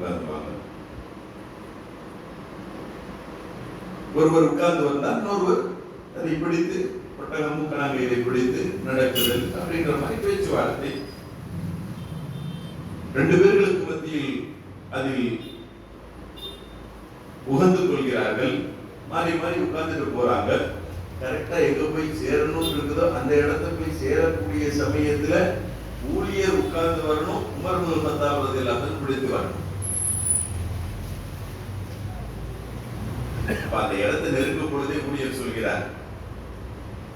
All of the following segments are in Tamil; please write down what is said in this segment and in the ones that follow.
உட்கார்ந்துவாங்க. ஒருவர் உட்கார்ந்து வந்தால் இன்னொருவர் அதை பிடித்து ஒட்டகமும் கணாங்கையை பிடித்து நடக்குதல் அப்படின்ற மாதிரி பேச்சுவார்த்தை. ரெண்டு பேர்களுக்கு மத்தியில் அதில் உகந்து கொள்கிறார்கள். மாறி மாறி உட்கார்ந்துட்டு போறாங்க. கரெக்டா எங்க போய் சேரணும் இருக்குதோ அந்த இடத்த போய் சேரக்கூடிய சமயத்துல ஊழியர் உட்கார்ந்து வரணும். உமர் இப்னு கத்தாப் ரலியல்லாஹு அன்ஹு பிடித்து வரணும். அந்த இடத்தை நெருங்கும் பொழுதே ஊழியர் சொல்கிறார்,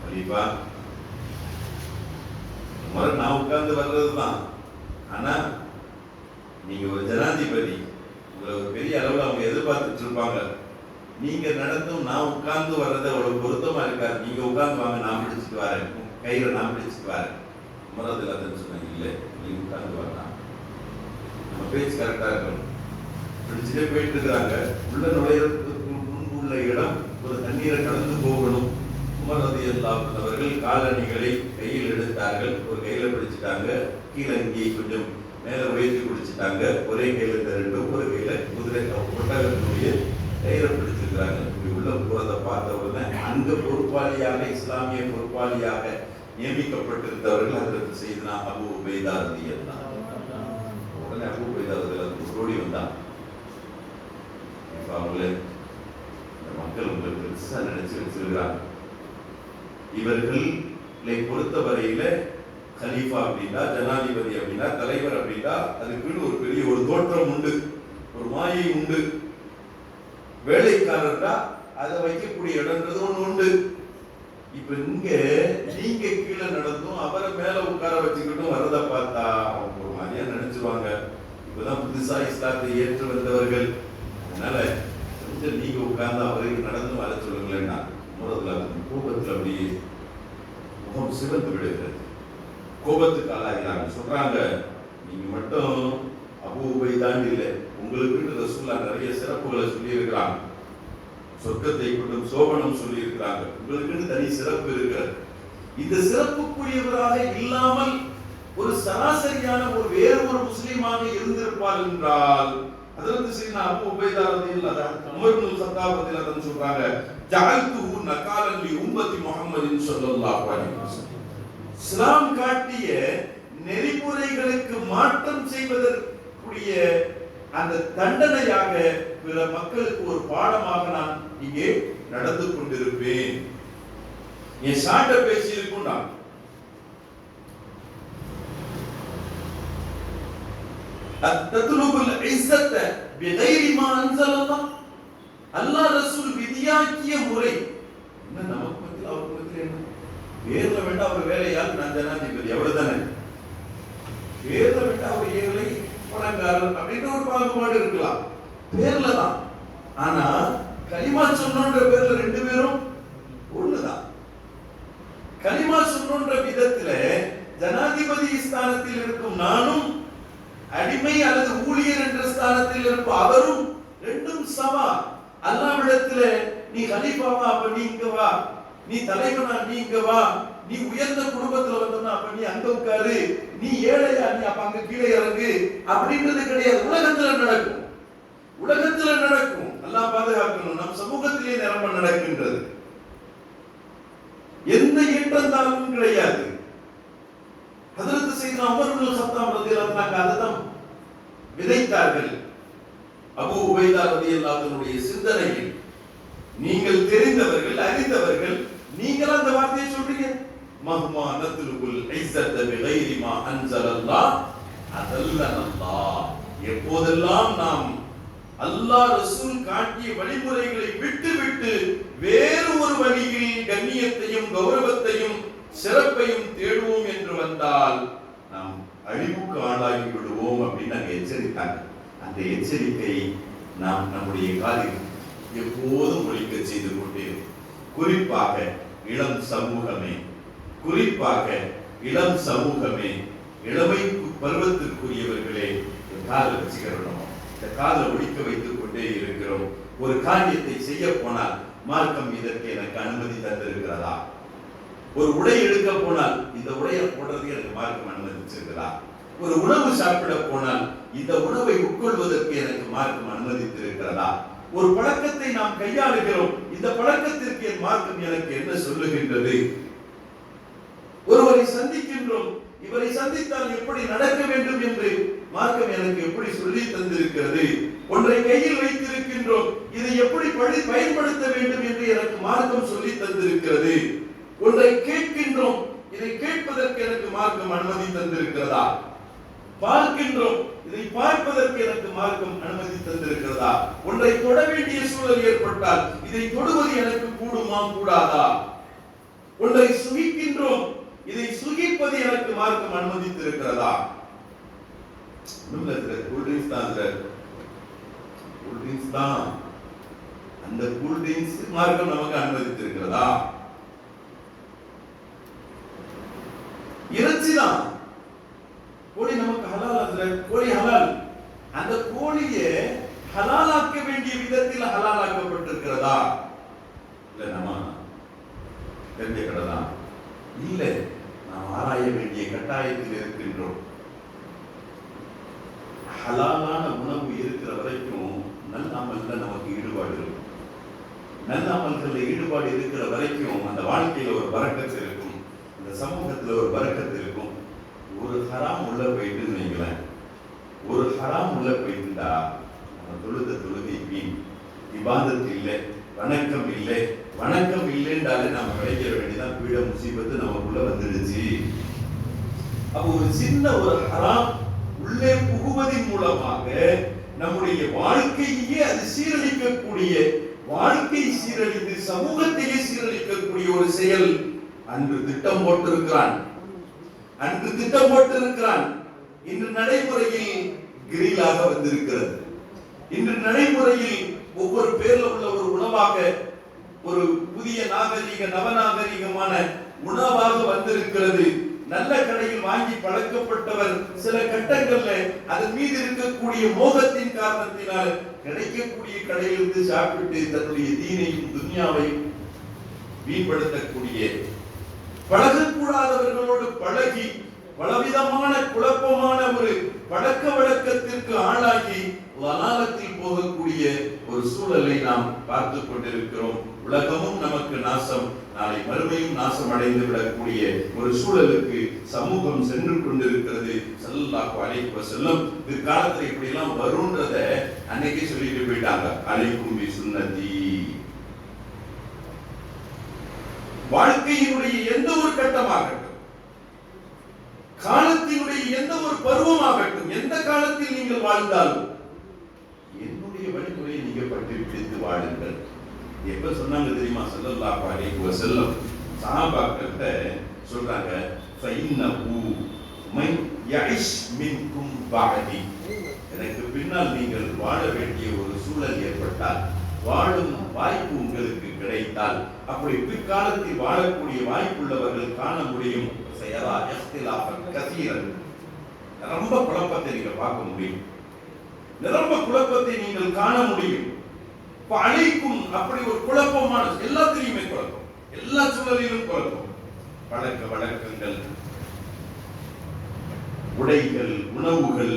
கலீஃபா உமர் நான் உட்கார்ந்து வர்றதுதான், ஆனா நீங்க ஒரு ஜனாதிபதி, உங்களை ஒரு பெரிய அளவில் அவங்க எதிர்பார்த்துட்டு இருப்பாங்க. நீங்க நடந்தும் நான் உட்கார்ந்து வர்றதை அவ்வளவு பொருத்தமா இருக்காது. நீங்க உட்கார்ந்து வாங்க, நான் பிடிச்சிட்டு வரேன், கையில நான் பிடிச்சிட்டு வரேன். உமரதுல சொன்னாங்க, இல்லை நீங்க உட்கார்ந்து வரலாம், நம்ம பேச்சு கரெக்டா இருக்கணும். பிடிச்சிட்டே போயிட்டு இருக்கிறாங்க. உள்ள நுழையிறதுக்கு முன்பு உள்ள இடம் ஒரு தண்ணீரை கடந்து போகணும். உமர் ரலியல்லாஹு அன்ஹு அவர்கள் காலணிகளை கையில் எடுத்தார்கள். ஒரு கையில பிடிச்சிட்டாங்க, கீழே இங்கே கொஞ்சம் மேல உயர்த்தி பிடிச்சிட்டாங்க. ஒரே கையில ரெண்டும், ஒரு கையில குதிரை ஒட்டகத்தினுடைய கையில பிடிச்சிருக்கிறாங்க. இப்படி உள்ள போறதை பார்த்த உடனே அங்க பொறுப்பாளியாக, இஸ்லாமிய பொறுப்பாளியாக நியமிக்கப்பட்டிருந்தவர்கள் அதற்கு செய்தனா அபூ உபைதா ரலியல்லாஹு அன்ஹு. உடனே அபூ உபைதா ரலியல்லாஹு அன்ஹு ஓடி வந்தான். இப்ப அவங்களே இந்த மக்கள் உங்களுக்கு பெருசா நினைச்சு வச்சிருக்கிறாங்க. இவர்களை பொறுத்தவரையில கலீஃபா அப்படின்னா, ஜனாதிபதி அப்படின்னா, தலைவர் அப்படின்னா அதுக்குன்னு ஒரு பெரிய ஒரு தோற்றம் உண்டு, ஒரு மாயை உண்டு. வேலைக்காரர்டா அதை வைக்கக்கூடிய இடம்ன்றது ஒண்ணு உண்டு. இப்ப இங்க நீங்க கீழே நடந்தும் அவரை மேல உட்கார வச்சுக்கிட்டும் வரதை பார்த்தா அவங்க ஒரு மாதிரியா நினைச்சுவாங்க. இப்பதான் புதுசா இஸ்லாத்தை ஏற்று வந்தவர்கள், அதனால கொஞ்சம் நீங்க உட்கார்ந்து அவருக்கு நடந்து வர சொல்லுங்களேன்னா கோபத்தில் அப்படியே முகம் சிவந்து விடுகிறது. கோபத்துக்கு ஆளாகிறாங்க. சொல்றாங்க, நீங்க மட்டும் அபூ உபைதான் இல்லை, உங்களுக்கு ரசூலுல்லாஹ் நிறைய சிறப்புகளை சொல்லி இருக்கிறாங்க. சொர்க்கத்தை கொண்டும் சோபனம் சொல்லி இருக்கிறாங்க. உங்களுக்கு தனி சிறப்பு இருக்கிறது. இந்த சிறப்புக்குரியவராக இல்லாமல் ஒரு சராசரியான ஒரு வேறு ஒரு முஸ்லீமாக இருந்திருப்பார் என்றால் அதற்கு சீனா அபூ உபைதா ரலியல்லாஹு அன்ஹு உமர் இப்னு கத்தாப் ரலியல்லாஹு அன்ஹு சொல்றாங்க, ஜஅல்துஹு நகாலன் லி உம்மத்தி முஹம்மதின் ஸல்லல்லாஹு அலைஹி வஸல்லம். இஸ்லாம் காட்டிய நெறிமுறைகளுக்கு மாற்றம் செய்வதற்குரிய அந்த தண்டனையாக பிற மக்களுக்கு ஒரு பாடமாக நான் இங்கே நடந்து கொண்டிருப்பேன். என் சாட்ட பேசி இருக்கும். நான் அத்ததுலுபுல் இஸ்ஸத பிகைரி மா அன்ஸலல்லாஹ். அல்லாஹ் ரசூல் விதியாக்கிய முறை என்ன, நமக்கு மத்தியில் அவருக்கு மத்தியில் என்ன? பேர்ல வேண்டாம் அவர் வேலையால் நான் ஜனாதிபதி அவ்வளவுதானே. பேர்ல வேண்டாம் அவர் ஏழை பணக்காரர் அப்படின்னு ஒரு பாகுபாடு இருக்கலாம், பேர்ல தான். ஆனா கலிமா சொன்னோன்ற பேர்ல ரெண்டு பேரும் ஒண்ணுதான். கலிமா சொன்னோன்ற விதத்துல ஜனாதிபதி ஸ்தானத்தில் இருக்கும் நானும், அடிமை அல்லது ஊழியர் என்ற ஸ்தானத்தில் இருக்கும் அவரும் ரெண்டும் சமா. அல்லாஹ்விடத்துல நீ கலீஃபாவா, அப்ப நீ இங்க வா, நீ தலைவனா நீ இங்க வா, நீ உயர்ந்த குடும்பத்துல வந்தா அப்ப நீ அங்க உட்காரு, நீ ஏழையா நீ அப்ப அங்க கீழே இறங்கு அப்படின்றது கிடையாது. உலகத்துல நடக்கும், உலகத்துல நடக்கும். அல்லாஹ் பாதுகாக்கணும். நம் சமூகத்திலே நிரம்ப நடக்கின்றது. எந்த ஏற்றத்தாழ்வும் கிடையாது. ஹஜ்ரத் சையத்னா உமர் இப்னு கத்தாப் ரலியல்லாஹு அன்ஹு அதைத்தான் விதைத்தார்கள். அபூ உபைதா ரலியல்லாஹு அன்ஹுடைய சிந்தனையில் நீங்கள் தெரிந்தவர்கள், அறிந்தவர்கள், நீங்கள் அந்த வார்த்தையை சொல்றீங்க. மஹ்மா நத்லுபுல் இஸ்ஸத பிகைரி மா அன்ஸலல்லாஹ் அதல்லனல்லாஹ். எப்போதெல்லாம் நாம் அல்லாஹ் ரசூல் காட்டிய வழிமுறைகளை விட்டு வேறு ஒரு வழியில் கண்ணியத்தையும் கௌரவத்தையும் சிறப்பையும் தேடுவோம் என்று வந்தால் நாம் அழிவுக்கு ஆளாகி விடுவோம் அப்படின்னு நாங்கள் எச்சரித்தாங்க. அந்த எச்சரிக்கை நாம் நம்முடைய காதில் எப்போதும் ஒழிக்க செய்து கொண்டே, குறிப்பாக இளம் சமூகமே, குறிப்பாக இளம் சமூகமே, இளமை பருவத்திற்குரியவர்களே, காலை வச்சுக்கிறோம். இந்த காலை ஒழிக்க வைத்துக் கொண்டே இருக்கிறோம். ஒரு காரியத்தை செய்ய போனால் மார்க்கம் இதற்கு எனக்கு அனுமதி தந்திருக்கிறதா? ஒரு உடை எடுக்க போனால் இந்த உடையை போடுறதுக்கு எனக்கு மார்க்கம் அனுமதிச்சிருக்கிறதா? ஒரு உணவு சாப்பிட போனால் இந்த உணவை உட்கொள்வதற்கு எனக்கு மார்க்கம் அனுமதித்திருக்கிறதா? ஒரு பழக்கத்தை நாம் கையாளுகிறோம், இந்த பழக்கத்திற்கு என் மார்க்கம் எனக்கு என்ன சொல்லுகின்றது? ஒருவரை சந்திக்கின்றோம், இவரை சந்தித்தால் எப்படி நடக்க வேண்டும் என்று மார்க்கம் எனக்கு எப்படி சொல்லி தந்திருக்கிறது? ஒன்றை கையில் வைத்திருக்கின்றோம், இதை எப்படி பயன்படுத்த வேண்டும் என்று எனக்கு மார்க்கம் சொல்லி தந்திருக்கிறது. ஒன்றை கேட்கின்றோம், இதை கேட்பதற்கு எனக்கு மார்க்கம் அனுமதி தந்திருக்கிறதா? பார்க்கின்றோம், இதை பார்ப்பதற்கு எனக்கு மார்க்கம் அனுமதி தந்திருக்கிறதா? ஒன்றை தொட வேண்டிய சூழல் ஏற்பட்டால் இதை தொடுவது எனக்கு கூடுமா கூடாதா? ஒன்றை சுகிக்கின்றோம், இதை சுகிப்பது எனக்கு மார்க்கம் அனுமதித்திருக்கிறதா? கூல்ட்ரிங்க்ஸ் தான், அந்த கூல்ட்ரிங்க்ஸ் மார்க்கம் நமக்கு அனுமதித்திருக்கிறதா? இறைச்சிதான், கோழி நமக்கு ஹலால், கோழி ஹலால். அந்த கோழியை ஹலாலாக்க வேண்டிய விதத்தில் ஹலாலாக்கப்பட்டிருக்கிறதா? இல்ல நம்ம தெரிஞ்ச கடதான் இல்ல, நாம் ஆராய வேண்டிய கட்டாயத்தில் இருக்கின்றோம். ஹலாலான உணவு இருக்கிற வரைக்கும் நல்ல அமல்ல நமக்கு ஈடுபாடு இருக்கும். நல்ல அமல்களில் ஈடுபாடு இருக்கிற வரைக்கும் அந்த வாழ்க்கையில ஒரு பரக்கத்து இருக்கும், இந்த சமூகத்துல ஒரு பரக்கத்து இருக்கும். ஒரு ஹராம் உள்ள போயிட்டு வைங்களேன், ஒரு ஹராம் உள்ள போயிட்டுண்டா நம்ம தொழுகை வீண், இபாதத்து இல்லை, வணக்கம் இல்லை. வணக்கம் இல்லைன்றாலே நம்ம கிடைக்கிற வேண்டியதான் பீட முசீபத்து நமக்குள்ள வந்துடுச்சு. அப்போ ஒரு சின்ன ஒரு ஹராம் உள்ளே புகுவதன் மூலமாக நம்முடைய வாழ்க்கையே அது சீரழிக்கக்கூடிய, வாழ்க்கை சீரழிந்து சமூகத்தையே சீரழிக்கக்கூடிய ஒரு செயல் அன்று திட்டம் போட்டிருக்கிறான். இன்று நடைமுறையில் கிரிலாக வந்திருக்கிறது. இன்று நடைமுறையில் ஒவ்வொரு பேர்ல உள்ள ஒரு உணவாக, ஒரு புதிய நாகரீக நவநாகரீகமான உணவாக வந்திருக்கிறது. நல்ல கடையில் வாங்கி பழக்கப்பட்டவர் சில கட்டங்கள்ல அதன் மீது இருக்கக்கூடிய மோகத்தின் காரணத்தினால் கிடைக்கக்கூடிய கடையிலிருந்து சாப்பிட்டு தன்னுடைய தீனையும் துன்யாவையும் வீண்படுத்தக்கூடிய, பழகக்கூடாதவர்களோடு பழகி பலவிதமான குழப்பமான ஒரு பழக்க வழக்கத்திற்கு ஆளாகி வனாலத்தில் போகக்கூடிய ஒரு சூழலை நாம் பார்த்து கொண்டிருக்கிறோம். உலகமும் நமக்கு நாசம், நாளை மறுமையும் நாசம் அடைந்து விடக்கூடிய ஒரு சூழலுக்கு சமூகம் சென்று கொண்டிருக்கிறது. ஸல்லல்லாஹு அலைஹி வஸல்லம் பிற்காலத்தில் இப்படி எல்லாம் வரும்ன்றத அன்னைக்கே சொல்லிட்டு போயிட்டாங்க. அலைக்கும் பி சுன்னதி. வாழ்க்கையினுடைய எந்த ஒரு கட்டமாகட்டும், காலத்தினுடைய எந்த ஒரு பருவமாகட்டும், எந்த காலத்தில் நீங்கள் வாழ்ந்தாலும் என்னுடைய வழிமுறையை நீங்க பற்றி பிடித்து வாழுங்கள். எப்ப சொன்னாங்க தெரியுமா? ஸல்லல்லாஹு அலைஹி வஸல்லம் சஹாபாக்கிட்ட சொல்றாங்க, ஃபஇன்னஹு மன் யஇஷ் மின்கும் பஅதி, எனக்கு பின்னால் நீங்கள் வாழ வேண்டிய ஒரு சூழல் ஏற்பட்டால், வாழும் வாய்ப்பு உங்களுக்கு கிடைத்தால், அப்படி பிற்காலத்தில் வாழக்கூடிய வாய்ப்புள்ளவர்கள் காண முடியும். சயரா இஃப்திலாஃபன் கஸீரன், ரொம்ப குழப்பத்தை நீங்க பார்க்க முடியும், நிரம்ப குழப்பத்தை நீங்கள் காண முடியும். அழைக்கும் அப்படி ஒரு குழப்பமான, எல்லாத்திலையுமே குழப்பம், எல்லா சூழலிலும் குழப்பம். பழக்க வழக்கங்கள், உடைகள், உணவுகள்,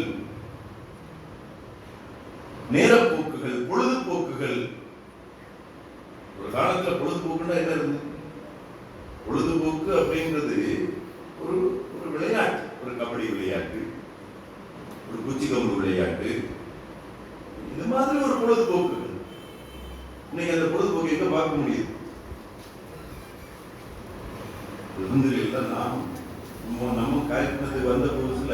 நேரப்போக்குகள், பொழுதுபோக்குகள். ஒரு காலத்துல பொழுதுபோக்குன்னா என்ன இருந்தது? பொழுதுபோக்கு அப்படின்றது ஒரு ஒரு விளையாட்டு, ஒரு கபடி விளையாட்டு, ஒரு குச்சிக்கம்பு விளையாட்டு, இந்த மாதிரி ஒரு பொழுதுபோக்கு. இன்னைக்கு அந்த பொழுதுபோக்கு எங்க பார்க்க முடியுது? நம்ம காய்ச்சது வந்த புதுசுல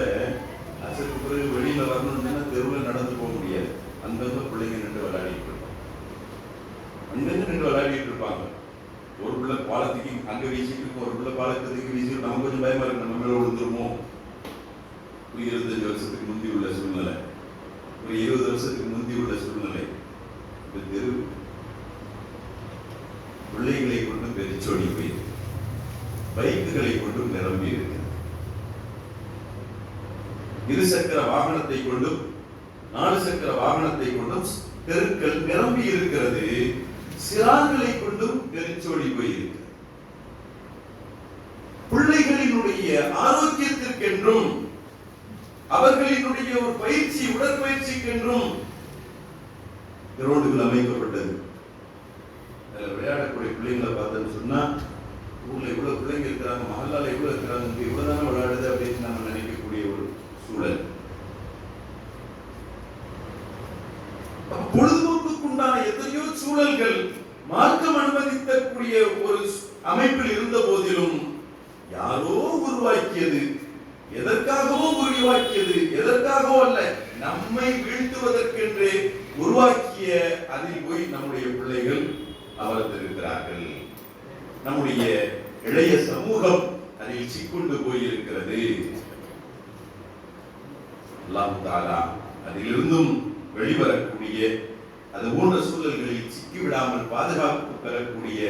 அசத்துக்கு பிறகு வெளியில வரணும்னா தெருவில் நடந்து போக முடியாது. அங்கங்க பிள்ளைங்க நின்று விளையாடிட்டு இருப்பாங்க, அங்கங்க நின்று விளையாடிட்டு இருப்பாங்க. ஒரு பிள்ளை பாலத்துக்கு அங்க வீசிட்டு இருக்கும், ஒரு பிள்ளை பாலத்துக்கு வீசிட்டு, நம்ம கொஞ்சம் பயமா இருக்கு, நம்ம மேல விழுந்துருமோ. ஒரு 25 வருஷத்துக்கு முந்தி உள்ள சூழ்நிலை, ஒரு 20 வருஷத்துக்கு முந்தி உள்ள சூழ்நிலை. இந்த தெரு பிள்ளைகளை கொண்டு பெரிச்சோடி போயிருக்கு, பைக்குகளை கொண்டு நிரம்பி இருக்கு, இருசக்கர வாகனத்தை கொண்டும் 4 சக்கர வாகனத்தை கொண்டும் தெருக்கள் நிரம்பி இருக்கிறது. சிறார்களை கொண்டும் பெரிச்சோடி போயிருக்கு. பிள்ளைகளினுடைய ஆரோக்கியத்திற்கென்றும் அவர்களினுடைய ஒரு பயிற்சி, உடற்பயிற்சிக்கென்றும் கிரவுண்டுகள் அமைக்கப்பட்டது. அதில் விளையாடக்கூடிய பிள்ளைங்களை பார்த்தோன்னு சொன்னா, ஊர்ல இவ்வளவு பிள்ளைங்க இருக்கிறாங்க, மகளால இவ்வளவு இருக்கிறாங்க, இவ்வளவுதானே விளையாடுது அப்படின்னு நம்ம நினைக்கக்கூடிய ஒரு சூழல். பொழுதுபோக்குக்குண்டான எத்தனையோ சூழல்கள் மார்க்கம் அனுமதிக்கக்கூடிய ஒரு அமைப்பில் இருந்த போதிலும் யாரோ உருவாக்கியது, எதற்காகவோ உருவாக்கியது, எதற்காகவோ அல்ல, நம்மை வீழ்த்துவதற்கென்றே உருவாக்கிய அதில் போய் நம்முடைய பிள்ளைகள் அமர்ந்திருக்கிறார்கள். நம்முடைய இளைய சமூகம் அதில் சிக்கொண்டு போயிருக்கிறது. அல்லாஹ் தஆலா அதிலிருந்தும் வெளிவரக்கூடிய, அது போன்ற சூழல்களில் சிக்கிவிடாமல் பாதுகாப்பு பெறக்கூடிய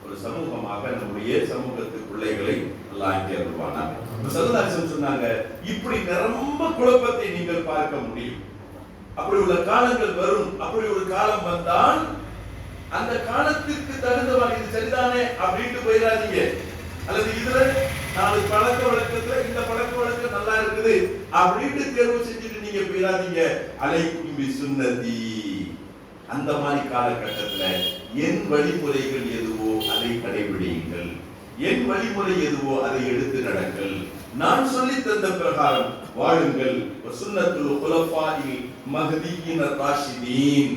ஒரு சமூகமாக நம்முடைய சமூகத்து பிள்ளைகளை அல்லாஹ் ஆக்கி அருள்வானாக. ஸல்லல்லாஹு சொன்னாங்க, இப்படி நிரம்ப குழப்பத்தை நீங்கள் பார்க்க முடியும். அப்படி உள்ள காலங்கள் வரும். அப்படி ஒரு காலம் வந்தால் அந்த காலத்திற்கு தகுந்தவாறு இது சரிதானே அப்படின்ட்டு போயிடாதீங்க. அல்லது இதுல 4 பழக்க வழக்கத்துல இந்த பழக்க வழக்கம் நல்லா இருக்குது அப்படின்ட்டு தேர்வு செஞ்சுட்டு நீங்க போயிடாதீங்க. அலைக்கும் பி சுன்னதி, அந்த மாதிரி காலகட்டத்துல என் வழிமுறைகள் எதுவோ அதை கடைபிடியுங்கள், என் வழிமுறை எதுவோ அதை எடுத்து நடங்கள், நான் சொல்லி தந்த பிரகாரம் வாழுங்கள். சுன்னத்துல் குலஃபாஇல் மஹ்தியின் ராஷிதீன்,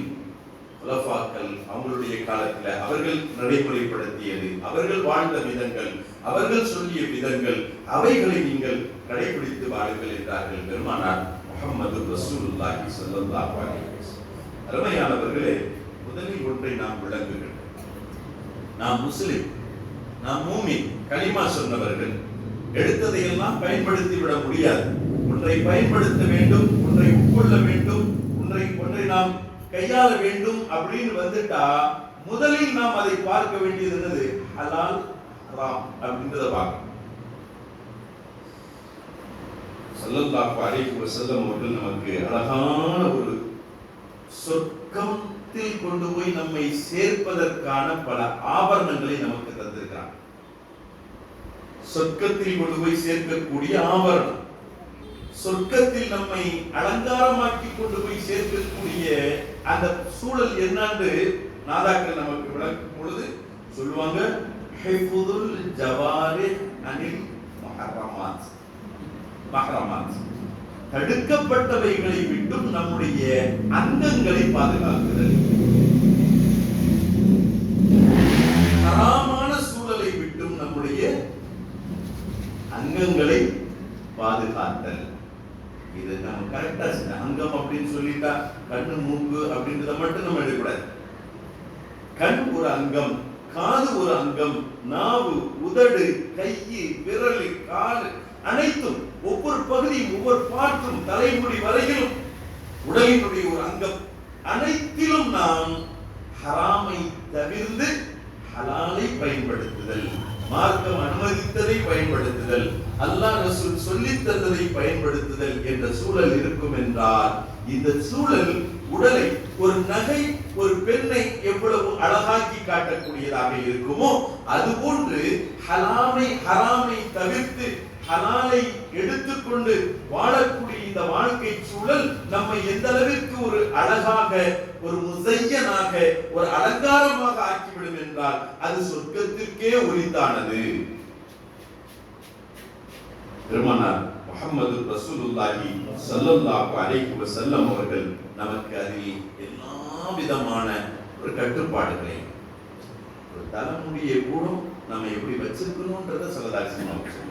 குலஃபாக்கள் அவங்களுடைய காலத்துல அவர்கள் நடைமுறைப்படுத்தியது, அவர்கள் வாழ்ந்த விதங்கள், அவர்கள் சொல்லிய விதங்கள், அவைகளை நீங்கள் கடைபிடித்து வாழுங்கள் என்றார்கள் பெருமானார் முஹம்மது ரசூலுல்லாஹி ஸல்லல்லாஹு அலைஹி வஸல்லம். அருமையானவர்களே, முதலில் ஒன்றை நாம் விளங்குகிறோம். நாம் முஸ்லிம், நாம் மூமின், கலிமா சொன்னவர்கள். எடுத்ததையெல்லாம் பயன்படுத்தி விட முடியாது. ஒன்றை பயன்படுத்த வேண்டும், ஒன்றை உட்கொள்ள வேண்டும், ஒன்றை நாம் கையாள வேண்டும் அப்படின்னு வந்துட்டா முதலில் நாம் அதை பார்க்க வேண்டியது என்னது? ஹலால் ஹராம் அப்படின்றத பார்க்கணும். ஸல்லல்லாஹு அலைஹி வஸல்லம் அவர்கள் நமக்கு அழகான ஒரு சொர்க்கத்தில் கொண்டு போய் நம்மை சேர்ப்பதற்கான பல ஆபரணங்களை நமக்கு தந்திருக்கிறார். சொர்க்கத்தில் கொண்டு போய் சேர்க்கக்கூடிய ஆபரணம், சொர்க்கத்தில் நம்மை அலங்காரமாக்கி கொண்டு போய் சேர்க்கக்கூடிய அந்த சூழல் என்னன்னு நாதாக்கள் நமக்கு விளக்கும் பொழுது சொல்லுவாங்க, ஹிஃபுதுல் ஜவாரிஹ் அனில் முஹர்ரமாத். மஹ்ரமாத், தடுக்கப்பட்டவைகளை விட்டும் நம்முடைய அங்கங்களை பாதுகாக்குதல், ஹராமான சூழலை விட்டும் நம்முடைய அங்கங்களை பாதுகாத்தல். இது நம்ம கரெக்டா அங்கம் அப்படின்னு சொல்லிட்டா கண்ணு மூக்கு அப்படின்றத மட்டும் நம்ம எடுக்கக்கூடாது. கண் ஒரு அங்கம், காது ஒரு அங்கம், நாவு, உதடு, கை, விரல், கால் அனைத்தும் ஒவ்வொரு பகுதியும் ஒவ்வொரு பார்ட்டும் தலைமுடி வரையிலும் உடலினுடைய ஒரு அங்கம். அனைத்திலும் நாம் ஹராமை தவிர்த்து ஹலாலை பயன்படுத்துதல், மார்க்கம் அனுமதித்ததை பயன்படுத்துதல், அல்லாஹ் ரசூல் சொல்லித் தந்ததை பயன்படுத்துதல் என்ற சூழல் இருக்கும் என்றால், இந்த சூழல் உடலை, ஒரு நகை ஒரு பெண்ணை எவ்வளவு அழகாக்கி காட்டக்கூடியதாக இருக்குமோ அதுபோன்று ஹராமை தவிர்த்து ஹலாலை எடுத்துக்கொண்டு வாழக்கூடிய இந்த வாழ்க்கை சூழல் நம்மை எந்த அளவிற்கு ஒரு அழகாக, ஒரு முஸையனாக, ஒரு அலங்காரமாக ஆக்கிவிடும் என்றால் அது சொர்க்கத்திற்கே உரித்தானது. பெருமானார் முஹம்மது ரசூலுல்லாஹி ஸல்லல்லாஹு அலைஹி வஸல்லம் அவர்கள் நமக்கு அதில் எல்லா விதமான ஒரு கட்டுப்பாடுகளை, ஒரு தலைமுடியை கூட நம்ம எப்படி வச்சிருக்கணும்ன்றத சல்லல்லாஹு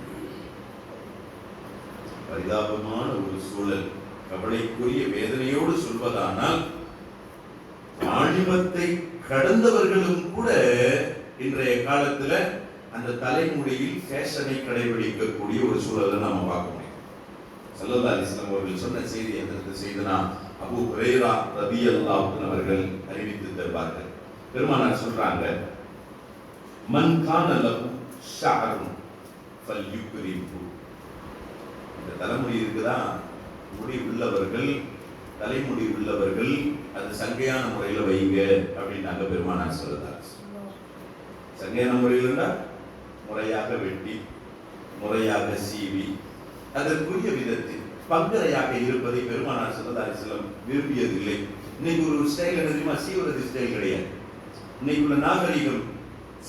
பரிதாபமான ஒரு சூழல், கவலைக்குரிய வேதனையோடு சொல்வதானால், வாலிபத்தை கடந்தவர்களும் கூட இன்றைய காலத்துல அந்த தலைமுடியில் ஃபேஷனை கடைபிடிக்கக்கூடிய ஒரு சூழலை நாம பார்க்க முடியும். ஸல்லல்லாஹு அலைஹி வஸல்லம் அவர்கள் சொன்ன செய்தி எந்த செய்தினா, அபூ ஹுரைரா ரலியல்லாஹு அன்ஹு அவர்கள் அறிவித்து தருவார்கள். பெருமானார் சொல்றாங்க, மன் கான லஹு ஷஅருன் ஃபல்யுக்ரிம்ஹு. இந்த தலைமுடி இருக்குதா, முடி உள்ளவர்கள், தலைமுடி உள்ளவர்கள் அது சங்கையான முறையில வைங்க அப்படின்னாங்க பெருமானார் சொல்றாங்க. சங்கையான முறையில் முறையாக வெட்டி, முறையாக சீவி, அதற்குரிய விதத்தில் பங்கரையாக இருப்பதை பெருமானார் ஸல்லல்லாஹு அலைஹி வஸல்லம் விரும்பியதில்லை. இன்னைக்கு ஒரு ஸ்டைல் என்ன தெரியுமா? சீவரது ஸ்டைல் கிடையாது. இன்னைக்கு உள்ள நாகரிகம்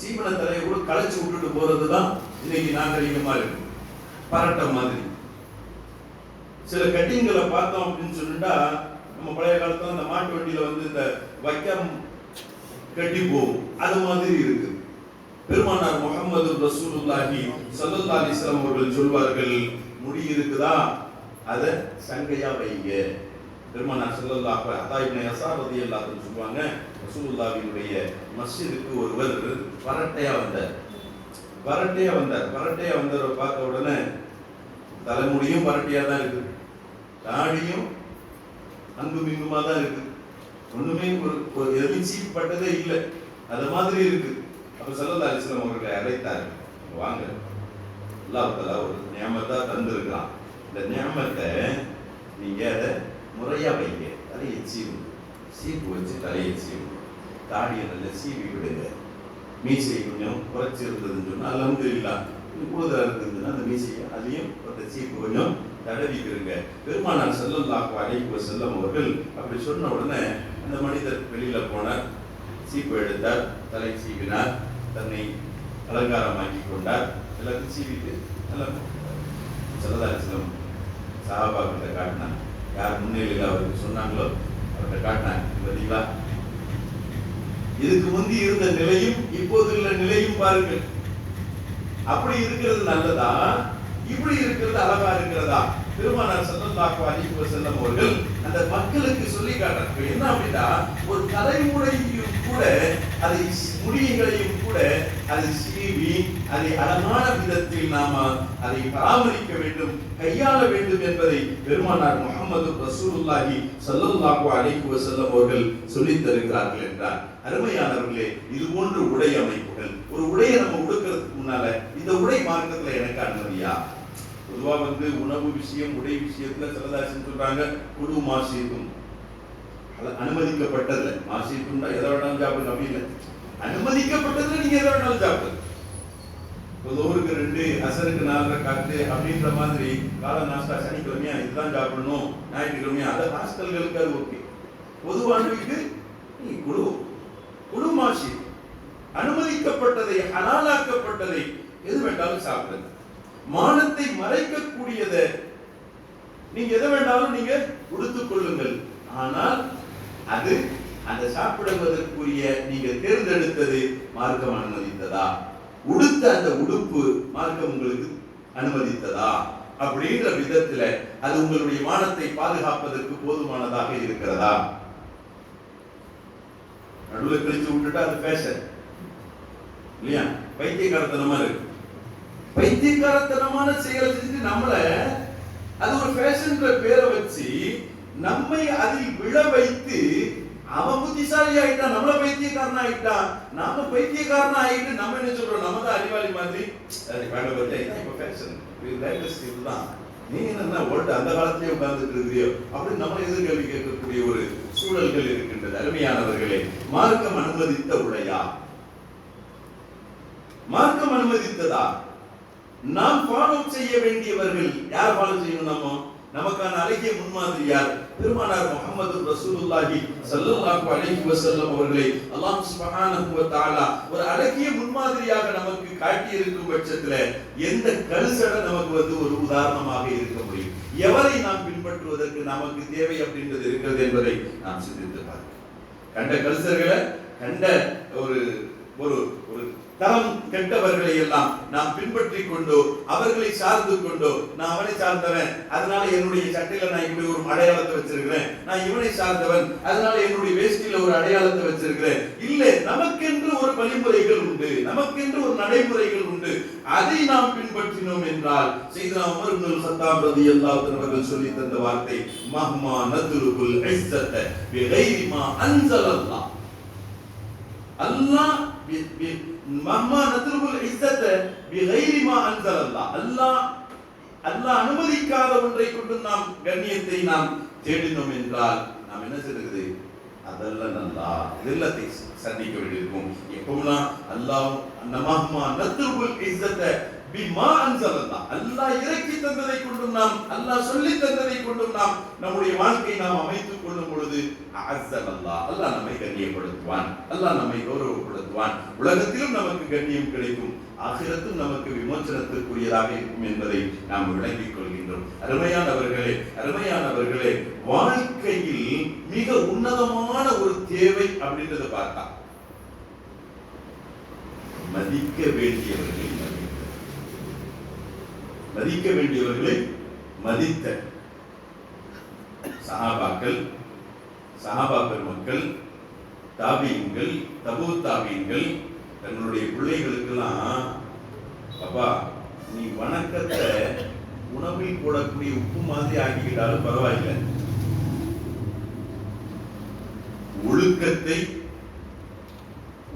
சீவன தலையை கூட களைச்சு விட்டுட்டு போறதுதான் இன்னைக்கு நாகரிகமா இருக்கு. பரட்ட மாதிரி சில கட்டிங்களை பார்த்தோம் அப்படின்னு சொல்லிட்டா, நம்ம பழைய காலத்துல அந்த மாட்டு வண்டியில வந்து இந்த வைக்கம் கட்டி போகும், அது மாதிரி இருக்கு. பெருமானார் முஹம்மது ரசூலுல்லாஹி ஸல்லல்லாஹு அலைஹி வஸல்லம் அவர்கள் சொல்வார்கள், முடி இருக்குதா அதை சங்கையா வைங்க. பெருமானார் ஸல்லல்லாஹு அலைஹி வஸல்லம் ரலியல்லாஹு அன்ஹு சொல்வாங்க, ரசூலுல்லாஹினுடைய மஸ்ஜிதுக்கு ஒருவர் பரட்டையா வந்தார். பரட்டையா வந்தவரை பார்த்த உடனே தலைமுடியும் பரட்டையா தான் இருக்கு, தாடியும் அங்கும் இங்குமா தான் இருக்கு, ஒண்ணுமே ஒரு எதிர்ச்சிப்பட்டதே இல்லை, அது மாதிரி இருக்கு. அப்ப ஸல்லல்லாஹு அலைஹி வஸல்லம் அவர்களை அழைத்தார், வாங்க, அல்லாஹ் தஆலா ஒரு நியமத்தை தந்திருக்கிறான், இந்த நியமத்தை நீங்க அதை முறையா வைங்க. தலையை சீப்பு வச்சு தலையை சீவு, தாடியை நல்ல சீவி விடுங்க. மீசை கொஞ்சம் குறைச்சி இருந்ததுன்னு சொன்னா அல்ஹம்துலில்லாஹ், கூடுதலா இருந்ததுன்னா அந்த மீசையை அதையும் அந்த சீப்பு கொஞ்சம் தடவிக்கிறங்க. பெருமானார் ஸல்லல்லாஹு அலைஹி வஸல்லம் அவர்கள் அப்படி சொன்ன உடனே அந்த மனிதர் வெளியில போனார், சீப்பு எடுத்தார், தலை சீவினார், தன்னை அலங்காரமாக்கி கொண்டார், எல்லாத்தையும் சீவிட்டு நல்லா ஸல்லல்லாஹு அலைஹி வஸல்லம் சஹாபாக்கிட்ட காட்டினார். யார் முன்னிலையில் அவருக்கு சொன்னாங்களோ அவர்கிட்ட காட்டினாங்க. பார்த்தீங்களா, இதுக்கு முந்தி இருந்த நிலையும் இப்போது உள்ள நிலையும் பாருங்கள். அப்படி இருக்கிறது நல்லதா, இப்படி இருக்கிறது அழகா இருக்கிறதா? பெருமானார் ஸல்லல்லாஹு அலைஹி வஸல்லம் அவர்கள் அந்த மக்களுக்கு சொல்லி காட்டுறாங்க. என்ன அப்படின்னா, ஒரு தலைமுறையும் கூட அதை முடியங்களையும் கூட அதை சீவி அதை அழகான விதத்தில் நாம அதை பராமரிக்க வேண்டும், கையாள வேண்டும் என்பதை பெருமானார் முஹம்மது ரசூலுல்லாஹி ஸல்லல்லாஹு அலைஹி வஸல்லம் அவர்கள் சொல்லித் தருகிறார்கள் என்றார். அருமையானவர்களே, இது போன்ற உடை அமைப்புகள், ஒரு உடையை நம்ம உடுக்கிறதுக்கு முன்னால இந்த உடை மார்க்கத்துல எனக்கு அனுமதியா? பொதுவா வந்து உணவு விஷயம், உடை விஷயத்துல சிலதாசன் சொல்றாங்க, குழு மாசிக்கும் அனுமதிக்கப்பட்டதுல, மாசிக்கும்னா எதை வேணாலும் சாப்பிடுங்க அப்படி இல்லை, அனுமதிக்கப்பட்டதுல நீங்க எதை வேணாலும் சாப்பிடுங்க. பொதுவருக்கு 2 அசருக்கு 4 காத்து அப்படின்ற மாதிரி கால நாஸ்டா சனிக்கிழமையா இதுதான் சாப்பிடணும், ஞாயிற்றுக்கிழமையா அதை ஹாஸ்டல்களுக்கு அது ஓகே. பொதுவானவைக்கு குழு மாசி அனுமதிக்கப்பட்டதை, ஹலாலாக்கப்பட்டதை எது வேண்டாலும் சாப்பிடுங்க. மானத்தை மறைக்கக்கூடியதை நீங்க எதை வேண்டாலும் நீங்க உடுத்துக் கொள்ளுங்கள். ஆனால் அது அந்த சாப்பிடுவதற்குரிய நீங்க தேர்ந்தெடுத்தது மார்க்கம் அனுமதித்ததா? உடுத்த அந்த உடுப்பு மார்க்கம் உங்களுக்கு அனுமதித்ததா? அப்படின்ற விதத்துல அது உங்களுடைய மானத்தை பாதுகாப்பதற்கு போதுமானதாக இருக்கிறதா? நடுவில் கழிச்சு விட்டுட்டா அது ஃபேஷன் இல்லையா? பைத்தியக்காரத்தனமா இருக்கு. பைத்தியக்காரத்தனமான செயலை செஞ்சு நம்மள அது ஒரு ஃபேஷன்ற பேரை வச்சு நம்மை அதில் விழ வைத்து அவன் புத்திசாலி ஆயிட்டான், நம்மள பைத்தியக்காரன் ஆயிட்டான், நாம பைத்தியக்காரன் ஆயிட்டு நம்ம என்ன சொல்றோம், நம்ம தான் அறிவாளி மாதிரி. இப்ப ஃபேஷன் இதுதான், நீங்க என்ன ஓட்டு அந்த காலத்திலேயே உட்கார்ந்துட்டு இருக்கிறியோ அப்படின்னு நம்ம எதிர்கல்வி கேட்கக்கூடிய ஒரு சூழல்கள் இருக்கின்றது. அருமையானவர்களே, மார்க்கம் அனுமதித்த உடையா? மார்க்கம் அனுமதித்ததா? நாம் ஃபாலோ செய்ய வேண்டியவர்கள் யார் ஃபாலோ செய்யணும்? நமக்கான அழகிய முன்மாதிரி யார்? பெருமானார் முஹம்மது ரசூலுல்லாஹி ஸல்லல்லாஹு அலைஹி வஸல்லம் அவர்களை அல்லாஹ் சுப்ஹானஹு வ தஆலா ஒரு அழகிய முன்மாதிரியாக நமக்கு காட்டி இருக்கும் பட்சத்துல எந்த கல்சட நமக்கு வந்து ஒரு உதாரணமாக இருக்க முடியும்? எவரை நாம் பின்பற்றுவதற்கு நமக்கு தேவை அப்படின்றது இருக்கிறது என்பதை நாம் சிந்தித்து பார்க்கிறோம். கண்ட கல்சர்களை, கண்ட ஒரு ஒரு ஒரு தரம் கெட்டவர்களை எல்லாம் நாம் பின்பற்றி கொண்டோ அவர்களை சார்ந்து கொண்டோ, நான் அவனை சார்ந்தவன் அதனால என்னுடைய சட்டையில நான் இப்படி ஒரு அடையாளத்தை வச்சிருக்கிறேன், நான் இவனை சார்ந்தவன் அதனால என்னுடைய வேஷ்டியில ஒரு அடையாளத்தை வச்சிருக்கிறேன், இல்ல, நமக்கென்று ஒரு வழிமுறைகள் உண்டு, நமக்கென்று ஒரு நடைமுறைகள் உண்டு. அதை நாம் பின்பற்றினோம் என்றால் சையதுனா உமர் இப்னுல் கத்தாப் ரலியல்லாஹு அன்ஹு அவர்கள் சொல்லி தந்த வார்த்தை, மஹ்மா நத்ருகுல் இஸ்ஸத பிகைரி மா அன்ஸலல்லாஹ். அல்லாஹ் மஹ்மா நத்ருகுல் இஸ்ஸத பிகைரி மா அன்ஸலல்லாஹ். அல்லாஹ் அனுமதிக்காத ஒன்றை கொண்டு நாம் கண்ணியத்தை நாம் தேடினோம் என்றால் நாம் என்ன செய்கிறது? அதெல்லாம் நல்லா இதெல்லாத்தை சந்திக்க வேண்டியிருக்கும். எப்போனா அல்லாஹ் மஹ்மா நத்ருகுல் இஸ்ஸத பிமா அன்ஸலல்லாஹ், அல்லாஹ் இறக்கி தந்ததை கொண்டும் நாம், அல்லாஹ் சொல்லி தந்ததை கொண்டும் நாம் நம்முடைய வாழ்க்கையை நாம் அமைத்துக் கொள்ளும் பொழுது அஅஸ்ஸலல்லாஹ், அல்லாஹ் நம்மை கண்ணியப்படுத்துவான், அல்லாஹ் நம்மை கௌரவப்படுத்துவான். உலகத்திலும் நமக்கு கண்ணியம் கிடைக்கும், ஆகிரத்தும் நமக்கு விமோசனத்திற்குரியதாக இருக்கும் என்பதை நாம் விளங்கிக் கொள்கின்றோம். அருமையானவர்களே, வாழ்க்கையில் மிக உன்னதமான ஒரு தேவை அப்படின்றத பார்த்தா மதிக்க வேண்டியவர்களை மதித்த சஹாபாக்கள் மக்கள், தாபியீன்கள், தபூ தாபியீன்கள் தங்களுடைய பிள்ளைகளுக்கெல்லாம், அப்பா நீ வணக்கத்தை உணவில் போடக்கூடிய உப்பு மாதிரி ஆக்கிக்கிட்டாலும் பரவாயில்லை,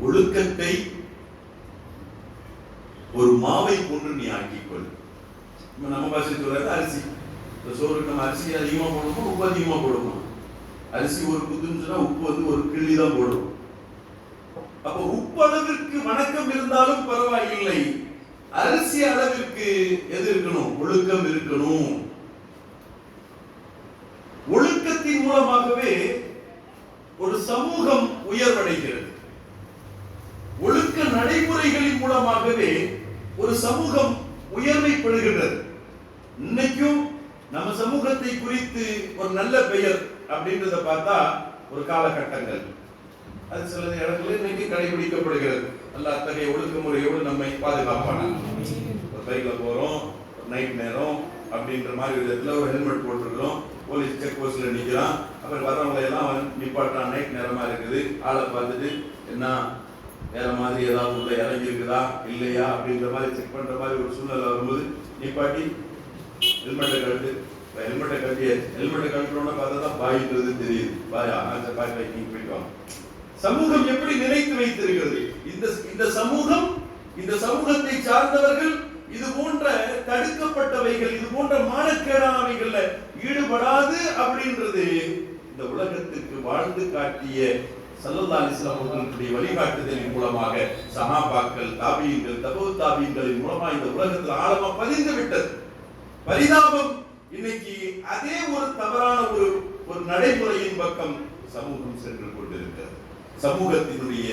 ஒழுக்கத்தை ஒரு மாவை கொண்டு நீ ஆக்கிக்கொள். நம்ம பாஷை சொல்றது அரிசி, சோறுக்கு நம்ம அரிசி அதிகமா போடுவோம், உப்பு அதிகமா போடுவோம். அரிசி ஒரு குத்துன்னு சொன்னா உப்பு ஒரு கிள்ளி தான் போடுவோம். அப்ப உப்பு அளவிற்கு வணக்கம் இருந்தாலும் பரவாயில்லை, அரிசி அளவிற்கு எது இருக்கணும்? ஒழுக்கம் இருக்கணும். ஒழுக்கத்தின் மூலமாகவே ஒரு சமூகம் உயர்வடைகிறது. ஒழுக்க நடைமுறைகளின் மூலமாகவே ஒரு சமூகம் உயர்வைப்படுகிறது. இன்னைக்கும் நம்ம சமூகத்தை குறித்து ஒரு நல்ல பெயர் அப்படின்றத பார்த்தா ஒரு காலகட்டங்கள், அது சில இடங்களில் இன்னைக்கு கடைபிடிக்கப்படுகிறது. நல்ல அத்தகைய ஒழுக்க முறையோடு நம்மை பாதுகாப்பான ஒரு பைக்கில் போறோம், நைட் நேரம் அப்படின்ற மாதிரி விதத்துல ஒரு ஹெல்மெட் போட்டிருக்கிறோம், போலீஸ் செக் போஸ்ட்ல நிற்கிறான், அப்புறம் வர்றவங்களை எல்லாம் அவன் நிப்பாட்டான், நைட் நேரமா இருக்குது, ஆளை பார்த்துட்டு என்ன வேற மாதிரி ஏதாவது உள்ள இறங்கி இருக்குதா இல்லையா அப்படின்ற மாதிரி செக் பண்ற மாதிரி ஒரு சூழ்நிலை வரும்போது நிப்பாட்டி ஹெல்மெட்டை கழட்டணும்னா பார்த்தா தான் பாயின்றது தெரியுது, பாயா பாய் பைக்கிங் போயிட்டு வாங்க. சமூகம் எப்படி நினைத்து வைத்திருக்கிறது? இந்த சமூகத்தை சார்ந்தவர்கள் இது போன்ற தடுக்கப்பட்டவைகள், இது போன்ற மானக்கேடானவைகள்ல ஈடுபடாது அப்படின்றது இந்த உலகத்துக்கு வாழ்ந்து காட்டிய ஸல்லல்லாஹு அலைஹி வஸல்லம் அவர்களுடைய வழிகாட்டுதலின் மூலமாக சஹாபாக்கள், தாபியீன்கள், தபூ தாபியீன்களின் மூலமா இந்த உலகத்தில் ஆழமா பதிந்து விட்டது. பரிதாபம், இன்னைக்கு அதே ஒரு தவறான ஒரு நடைமுறையின் பக்கம் சமூகம் சென்று கொண்டிருக்கிறது. சமூகத்தினுடைய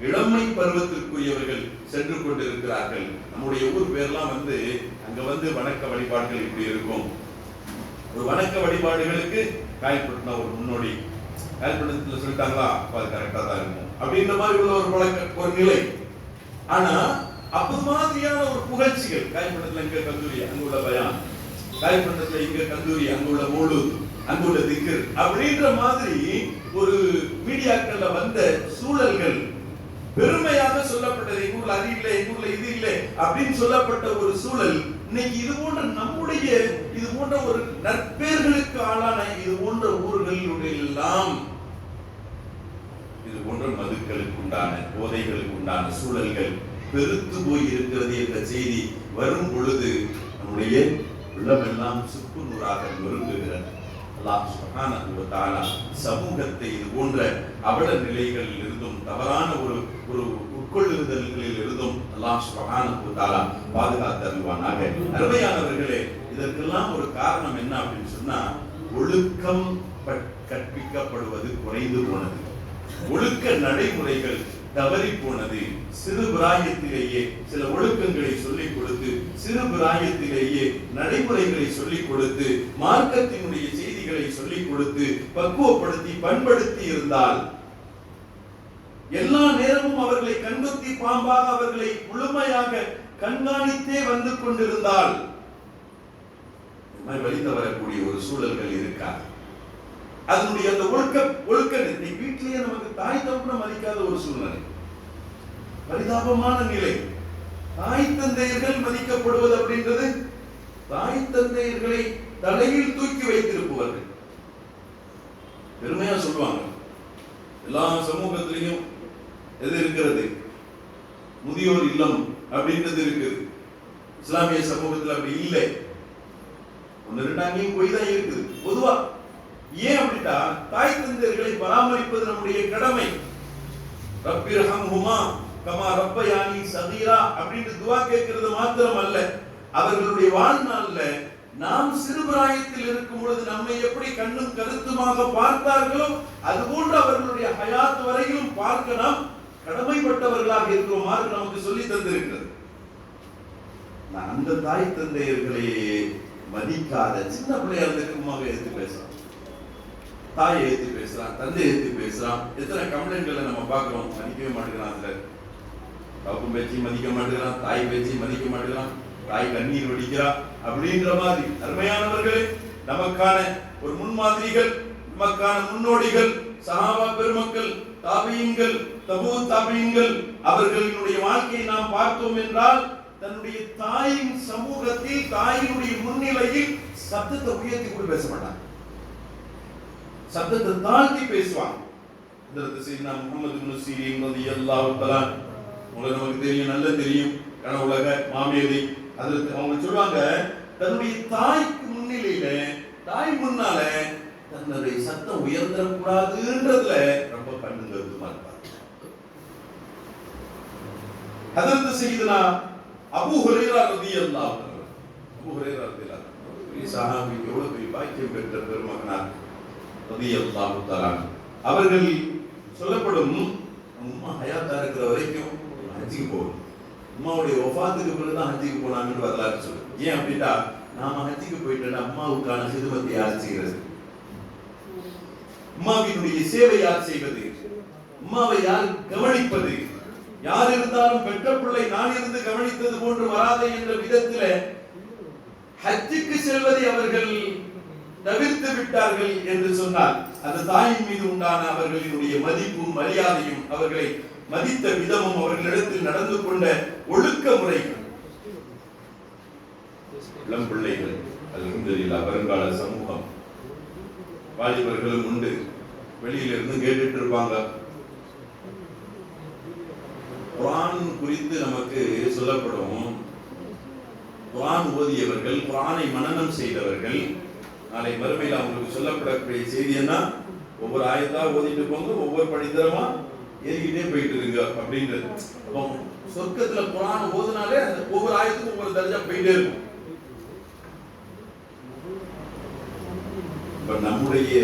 இளமை பருவத்திற்குரியவர்கள் சென்று கொண்டிருக்கிறார்கள். நம்முடைய ஊர் பேர்லாம் அங்க வணக்க வழிபாடுகள் இப்படி இருக்கும். ஒரு வணக்க வழிபாடுகளுக்கு காயப்பட்டின ஒரு முன்னோடி, காயப்பட்டத்தில் சொல்லிட்டாங்களா அது கரெக்டா தான் இருக்கும் அப்படின்ற மாதிரி உள்ள ஒரு நிலை. ஆனா அப்பது மாதிரியான ஒரு புகழ்ச்சிகள், காயப்பட்டத்துல இங்க கந்தூரி, அங்குள்ள பயான், காயப்பட்டத்துல இங்க கந்தூரி, அங்குள்ள மௌலூத், அங்குள்ள திக்ர் அப்படின்ற மாதிரி ஒரு மீடியாக்கள்ல வந்த சூழல்கள் பெருமையாக சொல்லப்பட்டது. எங்கூர்ல அது இல்லை, எங்கூர்ல இது இல்லை அப்படின்னு சொல்லப்பட்ட ஒரு சூழல் இன்னைக்கு இது போன்ற நம்முடைய இது போன்ற ஒரு நற்பெயர்களுக்கு ஆளான இது போன்ற ஊர்களுடைய எல்லாம் இது போன்ற மதுக்களுக்கு உண்டான, போதைகளுக்கு உண்டான சூழல்கள் பெருத்து போய் இருக்கிறது என்ற செய்தி வரும் பொழுது நம்முடைய உள்ளமெல்லாம் சுக்கு நூறாக நொறுங்குகிறது. அல்லாஹ் சுப்ஹானஹு வ தஆலா சமூகத்தை இது போன்ற அவல நிலைகளில் இருந்தும், தவறான ஒரு உட்கொள்ளுதல்களில் இருந்தும் அல்லாஹ் சுப்ஹானஹு வ தஆலா பாதுகாத்தருள்வானாக. அருமையானவர்களே, இதற்கெல்லாம் ஒரு காரணம் என்ன அப்படின்னு சொன்னா, ஒழுக்கம் கற்பிக்கப்படுவது குறைந்து போனது, ஒழுக்க நடைமுறைகள் தவறி போனது. சிறு பிராயத்திலேயே சில ஒழுக்கங்களை சொல்லிக் கொடுத்து, சிறு பிராயத்திலேயே நடைமுறைகளை சொல்லிக் கொடுத்து, மார்க்கத்தினுடைய செய்திகளை சொல்லிக் கொடுத்து, பக்குவப்படுத்தி பண்படுத்தி இருந்தால், எல்லா நேரமும் அவர்களை கண்கொத்தி பாம்பாக அவர்களை முழுமையாக கண்காணித்தே வந்து கொண்டிருந்தால் வழி தவறக்கூடிய ஒரு சூழல்கள் இருக்காது. அதனுடைய அந்த ஒழுக்கத்தை வீட்டிலேயே நமக்கு தாய் தகப்பனை மதிக்காத ஒரு சூழ்நிலை, பரிதாபமான நிலை. தாய் தந்தையர்கள் மதிக்கப்படுவது அப்படின்றது, தாய் தந்தையர்களை தலையில் தூக்கி வைத்திருப்பவர்கள் பெருமையா சொல்லுவாங்க. எல்லா சமூகத்திலையும் எது இருக்கிறது? முதியோர் இல்லம் அப்படின்றது இருக்குது. இஸ்லாமிய சமூகத்தில் அப்படி இல்லை. ஒன்னு ரெண்டாங்கையும் போய் தான் இருக்குது பொதுவா. ஏன் அப்படின்னா, தாய் தந்தையர்களை பராமரிப்பது நம்முடைய கடமை. ரப்பிர்ஹம்ஹுமா கமா ரப்பயானி சகீரா அப்படின்னு துஆ கேட்கிறது மாத்திரம் அல்ல, அவர்களுடைய வாழ்நாள்ல நாம் சிறுபிராயத்தில் இருக்கும் பொழுது நம்மை எப்படி கண்ணும் கருத்துமாக பார்த்தார்களோ அதுபோன்று அவர்களுடைய ஹயாத் வரையிலும் பார்க்க நாம் கடமைப்பட்டவர்களாக இருக்கிறோமாறு நமக்கு சொல்லி தந்திருக்கிறது. அந்த தாய் தந்தையர்களை மதிக்காத சின்ன பிள்ளையா இருந்துக்குமாக எடுத்து பேசுறான், தாயை எடுத்து பேசுறான், தந்தை எடுத்து பேசுறான். எத்தனை கம்ப்ளைண்ட்களை நம்ம பார்க்கிறோம். மதிக்கவே மாட்டேங்கிறான், அதுல பாப்பும் பேச்சு மதிக்க மாட்டேங்கிறான், தாய் பேச்சு மதிக்க மாட்டேங்கிறான், தாய் கண்ணீர் வடிக்கிறா அப்படின்ற மாதிரி. அருமையானவர்களே, நமக்கான ஒரு முன்மாதிரிகள், நமக்கான முன்னோடிகள் சஹாபா பெருமக்கள், தாபியீன்கள், தபூ தாபியீன்கள், அவர்களினுடைய வாழ்க்கையை நாம் பார்த்தோம் என்றால் தன்னுடைய தாயின் சமூகத்தில் தாயினுடைய முன்னிலையில் சத்தத்தை உயர்த்தி கூட பேச மாட்டாங்க, சத்தத்தை தாழ்த்தி பேசுவாங்க. இதற்கு சையதுனா முஹம்மது இப்னு சீரீன் ரலியல்லாஹு தஆலா நமக்கு தெரியும், நல்ல தெரியும், கனவுலக மாமேதை. அதற்கு அவங்க சொல்லுவாங்க, தன்னுடைய தாய்க்கு முன்னிலையில தாய் முன்னால தன்னுடைய சத்தம் உயர்ந்தக்கூடாதுன்றதுல ரொம்ப கண்ணும் கருத்துமா இருப்பாங்க. ஹதரத் சையதுனா அபூ ஹுரைரா ரலியல்லாஹு அன்ஹு, அபூ ஹுரைரா ரலியல்லாஹு அன்ஹு சஹாபி, எவ்வளவு பெரிய பாக்கியம் பெற்ற பெருமகனார் ரலியல்லாஹு தஆலா. அவர்கள் சொல்லப்படும் அம்மா ஹயாத்தா இருக்கிற வரைக்கும் ஹஜ்ஜுக்கு போகணும், அம்மாவுடைய வஃபாத்துக்கு பிறகுதான் ஹஜ்ஜுக்கு போனாங்கன்னு வரலாறு சொல்லு. ஏன் அப்படின்னா, நாம ஹஜ்ஜுக்கு போயிட்டு அம்மாவுக்கான ஹிதுமத்தை யார் செய்கிறது, அம்மாவினுடைய சேவை யார் செய்வது, அம்மாவை யார் கவனிப்பது, யார் இருந்தாலும் பெற்ற பிள்ளை நான் இருந்து கவனித்தது போன்று வராதே என்ற விதத்தில் ஹஜ்ஜுக்கு செல்வதை அவர்கள் தவிர்த்து விட்டார்கள் என்று சொன்னால் அந்த தாயின் மீது உண்டான அவர்களினுடைய மதிப்பும் மரியாதையும், அவர்களை மதித்த விதமும், அவர்களிடத்தில் நடந்து கொண்ட ஒழுக்க முறைகள், இளம் பிள்ளைகள் அல்ஹம்துலில்லாஹ் வருங்கால சமூகம், வாலிபர்களும் உண்டு, வெளியில இருந்து கேட்டுட்டு இருப்பாங்க. குர்ஆன் குறித்து நமக்கு சொல்லப்படும், குர்ஆன் ஓதியவர்கள், குர்ஆனை மனனம் செய்தவர்கள், நாளை மறுமையில் அவங்களுக்கு சொல்லப்படக்கூடிய செய்தி என்ன, ஒவ்வொரு ஆயத்தா ஓதிட்டு போங்க, ஒவ்வொரு படித்தரமா ஏறிக்கிட்டே போயிட்டு இருங்க அப்படின்றது. அப்போ சொர்க்கத்துல குர்ஆன் ஓதுனாலே அந்த ஒவ்வொரு ஆயத்துக்கும் ஒவ்வொரு தர்ஜா போயிட்டே இருக்கும். இப்ப நம்முடைய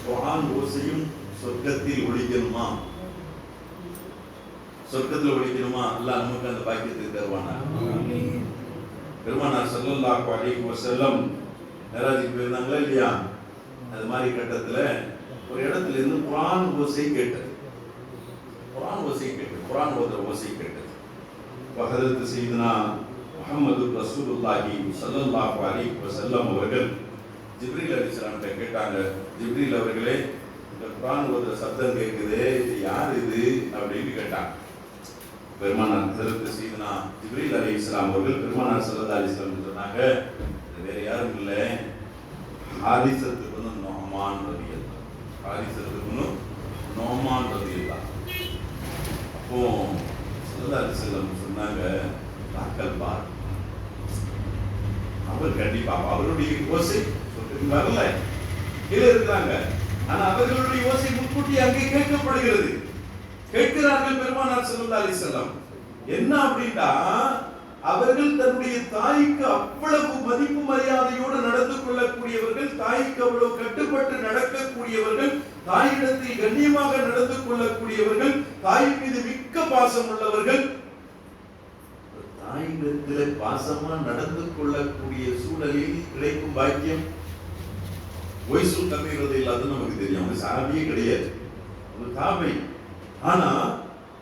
குர்ஆன் ஓசையும் சொர்க்கத்தில் ஒலிக்கணுமா, சொர்க்கத்தில் ஒலிக்கணுமா? அல்லாஹ் நமக்கு அந்த பாக்கியத்தை தருவானா? பெருமானார் ஸல்லல்லாஹு அலைஹி வஸல்லம் மேராஜுக்கு போயிருந்தாங்களா இல்லையா? அது மாதிரி கட்டத்துல ஒரு இடத்துல இருந்து குர்ஆன் ஓசை கேட்டது, குர்ஆன் ஓசை கேட்டது, குர்ஆன் ஓதுற ஓசை கேட்டது. ஹஜ்ரத் சையதுனா முஹம்மது ரசூலுல்லாஹி ஸல்லல்லாஹு அலைஹி வஸல்லம் அவர்கள் ஜிப்ரீல் அலைஹிஸ்ஸலாம்ட்ட கேட்டாங்க, ஜிப்ரீல் அவர்களே, இந்த குர்ஆன் ஓதுற சத்தம் கேட்குது, இது யார் இது அப்படின்னு கேட்டாங்க. பெருமானார் ஹஜ்ரத் சையதுனா ஜிப்ரீல் அலைஹிஸ்ஸலாம் அவர்கள் பெருமானார் ஸல்லல்லாஹு அலைஹி வஸல்லம் சொன்னாங்க, வேற யாரும் இல்லை, ஹாரிஸத்து இப்னு நுஅமான் ரலியல்லாஹு, ஹாரிஸத்து இப்னு நுஅமான் ரலியல்லாஹு. அப்போ ஸல்லல்லாஹு அலைஹி வஸல்லம் சொன்னாங்க, தாக்கல் பார், அவர் கண்டிப்பா அவருடைய ஓசை சொல்றதுக்கு வரல, கீழே இருக்கிறாங்க, ஆனா அவர்களுடைய ஓசை முன்கூட்டி அங்கே கேட்கப்படுகிறது, கேட்கிறார்கள் பெருமானார் ஸல்லல்லாஹு அலைஹி வஸல்லம். என்ன அப்படின்னா, அவர்கள் தன்னுடைய தாய்க்கு அவ்வளவு மதிப்பு மரியாதையோடு நடந்து கொள்ளக்கூடியவர்கள், தாய்க்கு அவ்வளவு கட்டுப்பட்டு நடக்கக்கூடியவர்கள், தாயிடத்தில் கண்ணியமாக நடந்து கொள்ளக்கூடியவர்கள், தாய் மீது மிக்க பாசம் உள்ளவர்கள். தாயிடத்தில் பாசமா நடந்து கொள்ளக்கூடிய சூழலில் கிடைக்கும் பாக்கியம் ஒய்சூல் தம்பீரது இல்லாத நமக்கு தெரியும். அவங்க சாபியே கிடையாது, ஒரு தாபை. ஆனா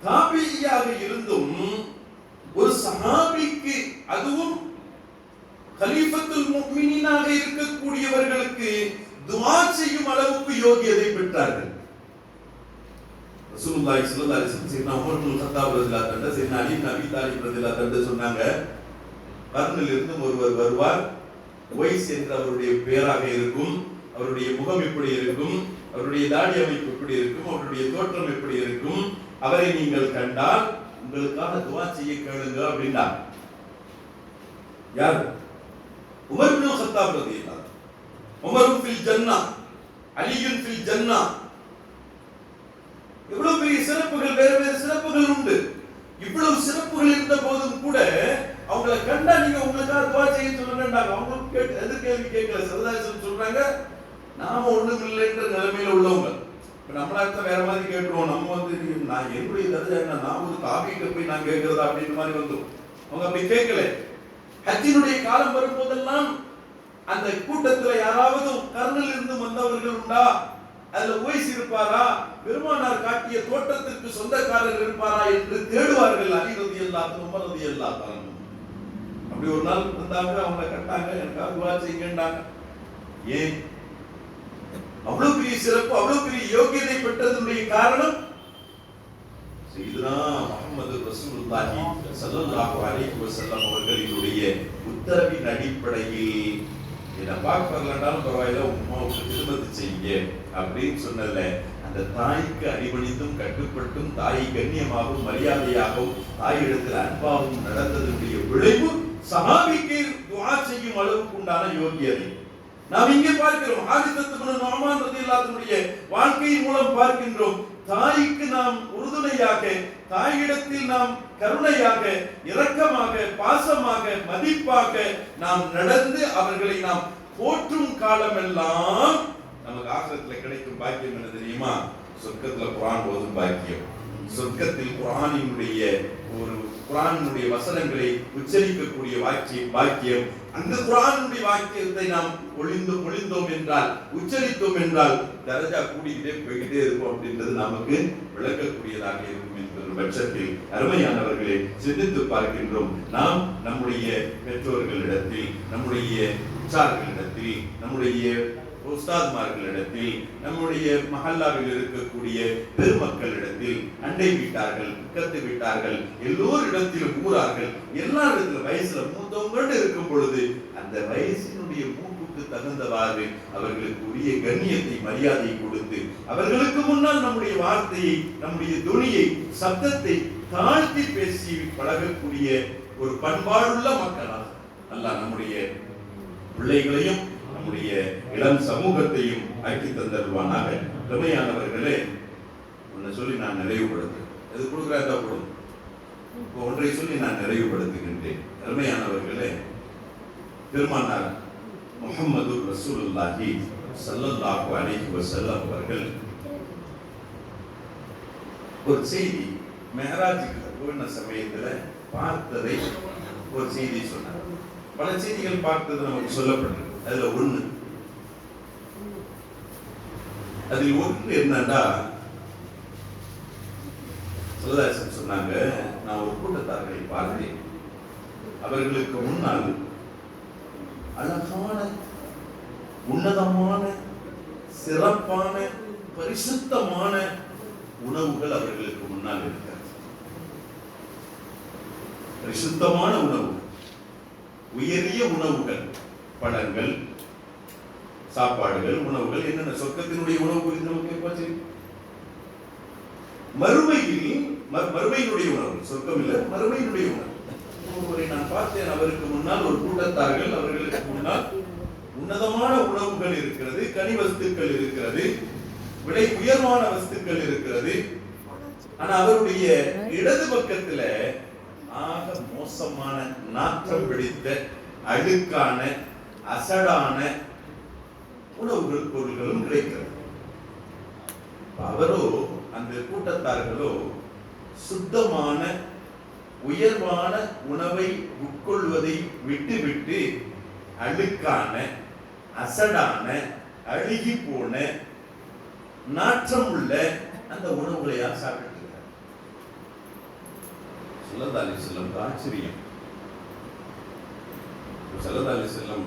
தாபியாக இருந்தும் ஒரு சஹாபிக்கு, அதுவும் கலீஃபத்துல் முஃமினீனாக இருக்கக்கூடியவர்களுக்கு துஆ செய்யும் அளவுக்கு யோகியதை பெற்றார்கள். ரசூலுல்லாஹி ஸல்லல்லாஹு அலைஹி வஸல்லம் சையதுனா உமர் இப்னு கத்தாப் ரலியல்லாஹு அன்ஹு, சையதுனா அலி இப்னு அபீ தாலிப் ரலியல்லாஹு அன்ஹு சொன்னாங்க, கர்னில் இருந்து ஒருவர் வருவார், ஒய்ஸ் என்ற அவருடைய பெயராக இருக்கும், அவருடைய முகம் எப்படி இருக்கும், அவருடைய தாடி அமைப்பு எப்படி இருக்கும், அவருடைய தோற்றம் எப்படி இருக்கும், அவரை நீங்கள் கண்டால் உங்களுக்காக துஆ செய்ய கேளுங்க அப்படின்னா. யார்? உமர் இப்னு கத்தாப் ரலியல்லாஹு அன்ஹு. உமர் ஃபில் ஜன்னா, அலியுன் ஃபில் ஜன்னா. எவ்வளவு பெரிய சிறப்புகள், வேறு வேறு சிறப்புகள் உண்டு. சிறப்புகள் இருந்த போதும் கூட அவங்களை கண்டா நீங்க உங்களுக்காக துவா செய்ய சொல்லுங்கன்றாங்க. அவங்களுக்கு எதிர்கேள்வி கேட்கல. சரதாசன் சொல்றாங்க, நாம ஒண்ணும் இல்லைன்ற நிலைமையில உள்ளவங்க. இப்ப நம்மளா இருந்தா வேற மாதிரி கேட்டுருவோம். நம்ம நான் என்னுடைய தரஜா என்ன, நான் ஒரு தாபிகிட்ட போய் நான் கேட்கறதா அப்படின்ற மாதிரி வந்துடும். அவங்க அப்படி கேட்கல. ஹஜ்ஜினுடைய காலம் வரும்போதெல்லாம் அந்த கூட்டத்துல யாராவது கர்னில் இருந்து வந்தவர்கள் உண்டா, அதுல ஓய்ஸ் இருப்பாரா, பெருமானார் காட்டிய தோட்டத்திற்கு சொந்தக்காரர் இருப்பாரா என்று தேடுவார்கள். அலி ரலியல்லாஹு அன்ஹு, உமர் ரலியல்லாஹு அன்ஹு. அப்படி ஒரு நாள் வந்தாங்க, அவங்க கட்டாங்க, எனக்கு துஆ செய்யுங்கன்றாங்க. ஏன் அவ்வளவு பெரிய சிறப்பு, அவ்வளவு பெரிய யோகியதை பெற்றதனுடைய காரணம் சையதுனா முஹம்மது ரசூலுல்லாஹி ஸல்லல்லாஹு அலைஹி வஸல்லம் அவர்களுடைய உத்தரவின் அடிப்படையில் என்ன பார்க்க வரலனாலும் பரவாயில்ல, உம்மாவுக்கு திருமணம் செய்யுங்க அப்படின்னு சொன்னல. அந்த தாய்க்கு அடிபணிந்தும் கட்டுப்பட்டும் தாயை கண்ணியமாகவும் மரியாதையாகவும் தாயிடத்தில் அன்பாகவும் நடந்ததனுடைய விளைவு சஹாபிக்கு துஆ செய்யும் அளவுக்கு உண்டான யோகியதை நாம் இங்கே பார்க்கிறோம். ஹாரிஸத் இப்னு நுஅமான் ரலியல்லாஹு அன்ஹுடைய வாழ்க்கையின் மூலம் பார்க்கின்றோம். தாய்க்கு நாம் உறுதுணையாக, தாயிடத்தில் நாம் கருணையாக, இரக்கமாக, பாசமாக, மதிப்பாக நாம் நடந்து அவர்களை நாம் போற்றும் காலமெல்லாம் நமக்கு ஆகிரத்தில் கிடைக்கும் பாக்கியம் என்ன தெரியுமா? சொர்க்கத்துல குர்ஆன் ஓதும் பாக்கியம். சொர்க்கத்தில் குர்ஆனினுடைய வசனங்களை உச்சரிக்கக்கூடிய பாக்கியம். அந்த குர்ஆனினுடைய வாக்கியத்தை நாம் ஒளிந்தோம் என்றால், உச்சரித்தோம் என்றால் தரஜா கூடிக்கிட்டே போய்கிட்டே இருக்கும் அப்படின்றது நமக்கு விளக்கக்கூடியதாக இருக்கும் என்கிற பட்சத்தில் அருமையானவர்களை சிந்தித்து பார்க்கின்றோம். நாம் நம்முடைய பெற்றோர்களிடத்தில், நம்முடைய உற்றார்களிடத்தில், நம்முடைய உஸ்தாத்மார்களிடத்தில், நம்முடைய மஹல்லாவில் இருக்கக்கூடிய பெருமக்களிடத்தில், அண்டை வீட்டார்கள், பக்கத்து வீட்டார்கள், எல்லோரிடத்திலும் ஊரார்கள், எல்லா இடத்துல வயசுல மூத்தவங்க இருக்கும் பொழுது அந்த வயசினுடைய மூப்புக்கு தகுந்தவாறு அவர்களுக்கு உரிய கண்ணியத்தை, மரியாதையை கொடுத்து அவர்களுக்கு முன்னால் நம்முடைய வார்த்தையை, நம்முடைய துணியை, சப்தத்தை தாழ்த்தி பேசி பழகக்கூடிய ஒரு பண்பாடுள்ள மக்களாக அல்லாஹ் நம்முடைய பிள்ளைகளையும் நம்முடைய இளம் சமூகத்தையும் ஆக்கி தந்தருவானாக. பெருமையானவர்களே, ஒன்றை சொல்லி நான் நிறைவுபடுத்துகிறேன். எது கொடுக்குறா போடும், ஒன்றை சொல்லி நான் நிறைவுபடுத்துகின்றேன். பெருமையானவர்களே, பெருமானார் முஹம்மது ரசூலுல்லாஹி ஸல்லல்லாஹு அலைஹி வஸல்லம் அவர்கள் ஒரு செய்தி மெஹராஜுக்கு போன சமயத்துல பார்த்ததை ஒரு செய்தி சொன்னார். பல செய்திகள் பார்த்தது நமக்கு சொல்லப்பட்டிருக்கு. அதுல அதில் ஒன்று என்னன்னா, சரதாசன் சொன்னாங்க, நான் ஒரு கூட்டத்தார்களை பார்த்தேன். அவர்களுக்கு முன்னால் அழகான, உன்னதமான, சிறப்பான, பரிசுத்தமான உணவுகள் அவர்களுக்கு முன்னால் இருக்கிறது. பரிசுத்தமான உணவுகள், உயரிய உணவுகள், பழங்கள், சாப்பாடுகள், உணவுகள். என்னென்ன சொர்க்கத்தினுடைய உணவு குறித்து நமக்கு போச்சு. மறுமையினுடைய உணவு, சொர்க்கம் இல்ல, மறுமையினுடைய உணவு. ஒருவரை நான் பார்த்தேன், அவருக்கு முன்னால் ஒரு கூட்டத்தார்கள், அவர்களுக்கு முன்னால் உன்னதமான உணவுகள் இருக்கிறது, கனி வஸ்துக்கள் இருக்கிறது, விலை உயர்வான வஸ்துக்கள் இருக்கிறது. ஆனா அவருடைய இடது பக்கத்துல ஆக மோசமான, நாற்றம் பிடித்த, அழுக்கான, அசடான உணவுகள், பொருள்களும் கிடைக்கிறது. அவரோ, அந்த கூட்டத்தார்களோ சுத்தமான, உயர்வான உணவை உட்கொள்வதை விட்டுவிட்டு அழுக்கான, அசடான, அழுகி போன, நாற்றம் உள்ள அந்த உணவுகளையா சாப்பிட்டு ஸல்லல்லாஹு அலைஹி வஸல்லம் ஆச்சரியம். ஸல்லல்லாஹு அலைஹி வஸல்லம்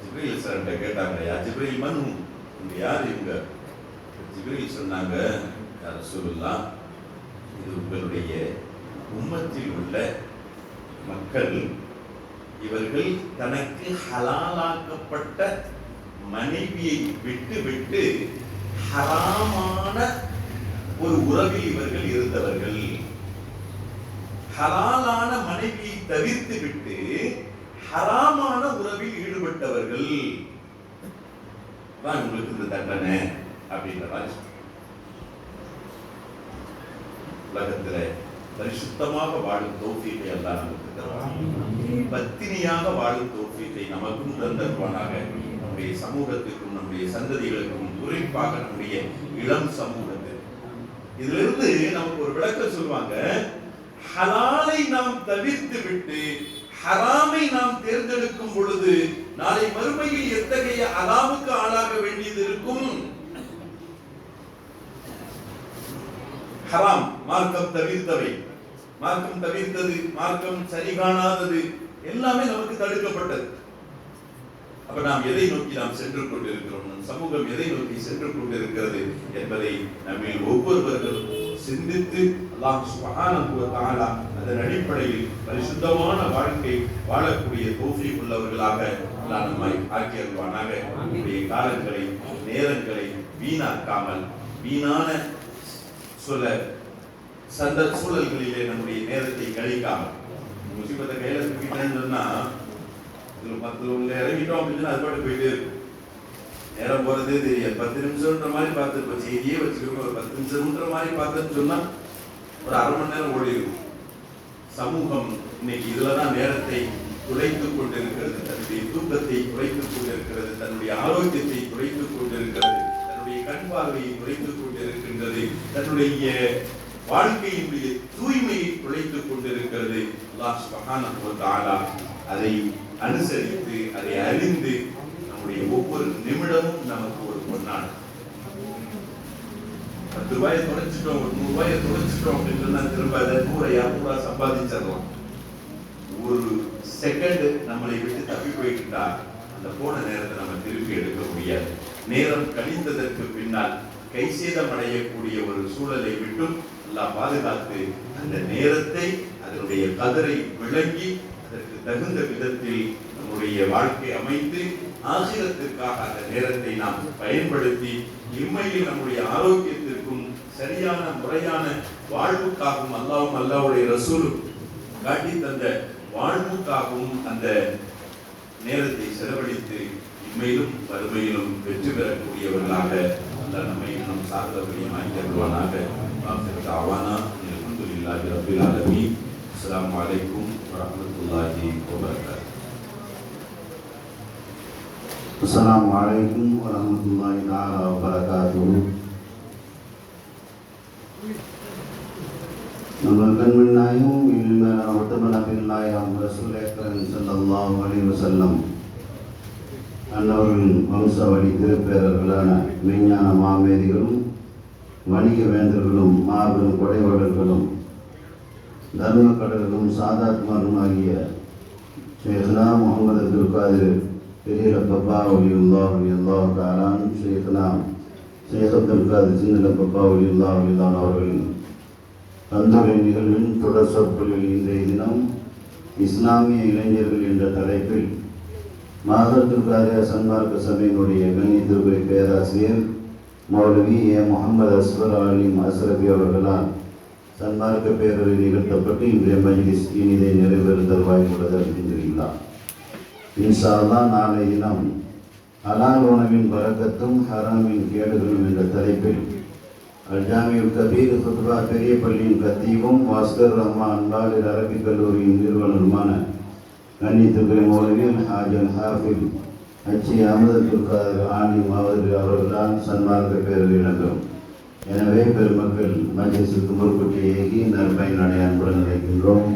ஜிப்ரீல் சார்ட்ட கேட்டாங்க, யா ஜிப்ரீல் மன் ஹும், இங்க யார் இவங்க? ஜிப்ரீல் சொன்னாங்க, யா ரசூலுல்லாஹ், இது உங்களுடைய உம்மத்தில் உள்ள மக்கள். இவர்கள் தனக்கு ஹலாலாக்கப்பட்ட மனைவியை விட்டு ஹராமான ஒரு உறவில் இவர்கள் இருந்தவர்கள். ஹலாலான மனைவியை தவிர்த்து விட்டு ஹராமான உறவில் ஈடுபட்டவர்கள் தான் உங்களுக்கு இந்த தண்டனை அப்படின்ற மாதிரி. உலகத்துல பரிசுத்தமாக வாழும் தௌஃபீகை அல்லாஹ் நமக்கு தருவானாக. பத்தினியாக வாழும் தௌஃபீகை நமக்கும் தந்தருவானாக. நம்முடைய சமூகத்திற்கும் நம்முடைய சந்ததிகளுக்கும் குறிப்பாக நம்முடைய இளம் சமூகத்திற்கு இதிலிருந்து நமக்கு ஒரு விளக்கம் சொல்லுவாங்க. ஹலாலை நாம் தவிர்த்து விட்டு ஹராமை நாம் தேர்ந்தெடுக்கும் பொழுது நாளை மறுமையில் எத்தகைய அலாமுக்கு ஆளாக வேண்டியது இருக்கும். ஹராம் மார்க்கம் தவிர்த்தவை, மார்க்கம் தவிர்த்தது, மார்க்கம் சரி காணாதது எல்லாமே நமக்கு தடுக்கப்பட்டது. அப்ப நாம் எதை நோக்கி நாம் சென்று கொண்டிருக்கிறோம், சமூகம் எதை நோக்கி சென்று கொண்டிருக்கிறது என்பதை நம்மில் ஒவ்வொருவர்களும் சிந்தித்து அல்லாஹ் சுப்ஹானஹு வ தஆலா அதன் அடிப்படையில் பரிசுத்தமான வாழ்க்கை வாழக்கூடிய தௌஃபீக் உள்ளவர்களாக அல்லாஹ் நம்மை ஆக்கி அருள்வானாக. நம்முடைய காலங்களை நேரங்களை வீணாக்காமல் வீணான சூழல்களிலே நம்முடைய நேரத்தை கழிக்காமல் முசிபத்தை கையில தூக்கிட்டேன்னு சொன்னா இறங்கிட்டோம் அப்படின்னு அது பாட்டு போயிட்டே இருக்கும். நேரம் போறதே தெரியாது. 10 நிமிஷம்ன்ற மாதிரி பார்த்து செய்தியே வச்சுக்கோங்க. ஒரு 10 நிமிஷம்ன்ற மாதிரி பார்த்துன்னு சொன்னா ஒரு அரை மணி நேரம் ஓடி இருக்கும். சமூகம் இன்னைக்கு இதுலதான் நேரத்தை குறைத்துக் கொண்டிருக்கிறது, தன்னுடைய தூக்கத்தை குறைத்துக் கொண்டிருக்கிறது, தன்னுடைய ஆரோக்கியத்தை குறைத்துக் கொண்டிருக்கிறது, தன்னுடைய கண் பார்வையை குறைத்துக் கொண்டிருக்கின்றது, தன்னுடைய வாழ்க்கையினுடைய தூய்மையை குறைத்துக் கொண்டிருக்கிறது. அல்லாஹ் சுப்ஹானஹு வ தஆலா அதை அனுசரித்து அதை அறிந்து நம்முடைய ஒவ்வொரு நிமிடமும் நமக்கு ஒரு பொன்னான 10 ரூபாயை தொலைச்சிட்டோம், ஒரு 100 ரூபாயை தொலைச்சிட்டோம் அப்படின்னு சொன்னா திரும்ப அதை 100 சம்பாதிச்சிடலாம். ஒரு செகண்ட் நம்மளை விட்டு தப்பி போயிட்டா அந்த போன நேரத்தை நம்ம திருப்பி எடுக்க முடியாது. நேரம் கழிந்ததற்கு பின்னால் கை சேதம் அடையக்கூடிய ஒரு சூழலை விட்டும் அல்லாஹ் பாதுகாத்து அந்த நேரத்தை அதனுடைய கதரை விளங்கி அதற்கு தகுந்த விதத்தில் நம்முடைய வாழ்க்கை அமைத்து ஆகிரத்திற்காக அந்த நேரத்தை நாம் பயன்படுத்தி இம்மையில் நம்முடைய ஆரோக்கியத்திற்கும் சரியான முறையான வாழ்வுக்காகவும் அல்லாஹ்வும் அல்லாஹ்வுடைய ரசூலும் காட்டி தந்த வாழ்வுக்காகவும் அந்த நேரத்தை செலவழித்து இம்மையிலும் வறுமையிலும் வெற்றி பெறக்கூடியவர்களாக அல்லாஹ் நம்மை நம் சார்ந்தவர்களையும் ஆக்கியருள்வானாக. அல்ஹம்துலில்லாஹி ரப்பில் ஆலமீன். அஸ்ஸலாமு அலைக்கும் வரஹ்மத்துல்லாஹி வபரகாத்துஹு. அஸ்ஸலாமு அலைக்கும் வரஹ்மத்துல்லாஹி தஆலா வபரகாத்துஹு. நம்ம கண்மணி நாயும் இனிமேல் ஒட்டம நபிகளாயும் ரசூல் அக்ரம் ஸல்லல்லாஹு அலைஹி வஸல்லம் அன்னவர்கள் வம்சாவளி திருப்பேரர்களான மெய்ஞான மாமேதிகளும் வணிக வேந்தர்களும் மாபெரும் கொடைவளர்களும் தர்ம கடல்களும் சாதாத்மாரும் ஆகிய ஷேഖ்னா முகமது அப்துல் காதிர் பெரிய பப்பா ஒலியுல்லாஹ் அல்லாஹ் தாலான் ஷேഖ்னா ஷேக் அப்துல் காதிர் சின்ன பப்பா ஒலியுல்லாஹ் அல்லாஹ் அவர்களின் தந்துரை நிகழ்வின் தொடர் சொற்பொழிவில் இன்றைய தினம் இஸ்லாமிய இளைஞர்கள் என்ற தலைப்பில் மாதத்துல் காரியா சன்மார்க்க சபையினுடைய கண்ணியத்திற்குரிய பேராசிரியர் மௌலவி ஏ முகமது அஸ்வர் அலீம் அஸ்ரபி அவர்களால் சன்மார்க்க பேரவை நிகழ்த்தப்பட்டு இன்றைய மஜ்லிஸ் இனிதை நிறைவேறு தருவாய்ப்புள்ளது அல்ஹம்துலில்லாஹ். இன்ஷா அல்லாஹ் நாளை தினம் ஹலால் உணவின் பரக்கத்தும் ஹராமின் கேடுகளும் என்ற தலைப்பில் அல்ஜாமியுல் கபீர் குத்பா பெரிய பள்ளியின் கத்தீவும் வாஸ்கர் ரஹ்மான் அன்பாலில் அரபிக் கல்லூரியின் நிறுவனருமான கண்ணியத்துக்குரிய மௌலவி ஹாஜன் ஹாஃபில் ஹஜ்ஜி அஹமது அப்துல் காதிர் ஆலிம் அவர்களால் சன்மார்க்க பேரவை இடம்பெறும். எனவே பெருமக்கள் மஜ்லிஸுக்கு முற்கூட்டி ஏகி நற்பயன் அடைய அன்புடன் நினைக்கின்றோம்.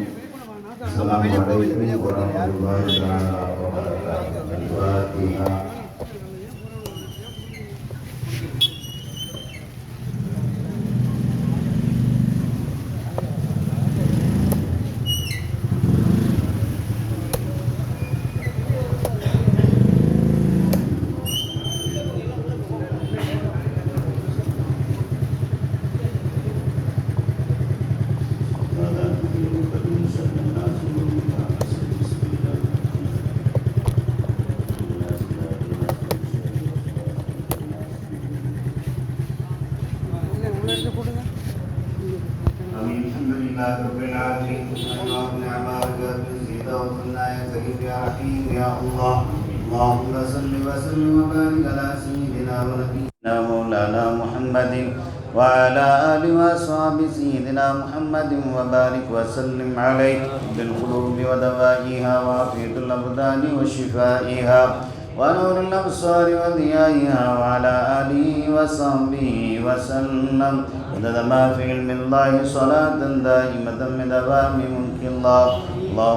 அஸ்ஸலாமு அலைக்கும் வரஹ்மத்துல்லாஹி தஆலா வபரகாத்துஹு. Alhamdulillah Rabbil Alamin. Allahumma barik fi dawlina ya karim ya rahim ya Allah. Allahumma salli wa sallim wa barik ala sayyidina ونبينا مولانا محمد وعلى آله وأصحابه سيدنا محمد وبارك وسلم عليه بالقلوب ودوائها وعافية الأبدان وشفائها ونور الأبصار وضيائها وعلى آله وصحبه وسلم عدد ما في علم الله صلاة دائمة من دوام ملك الله. اللهم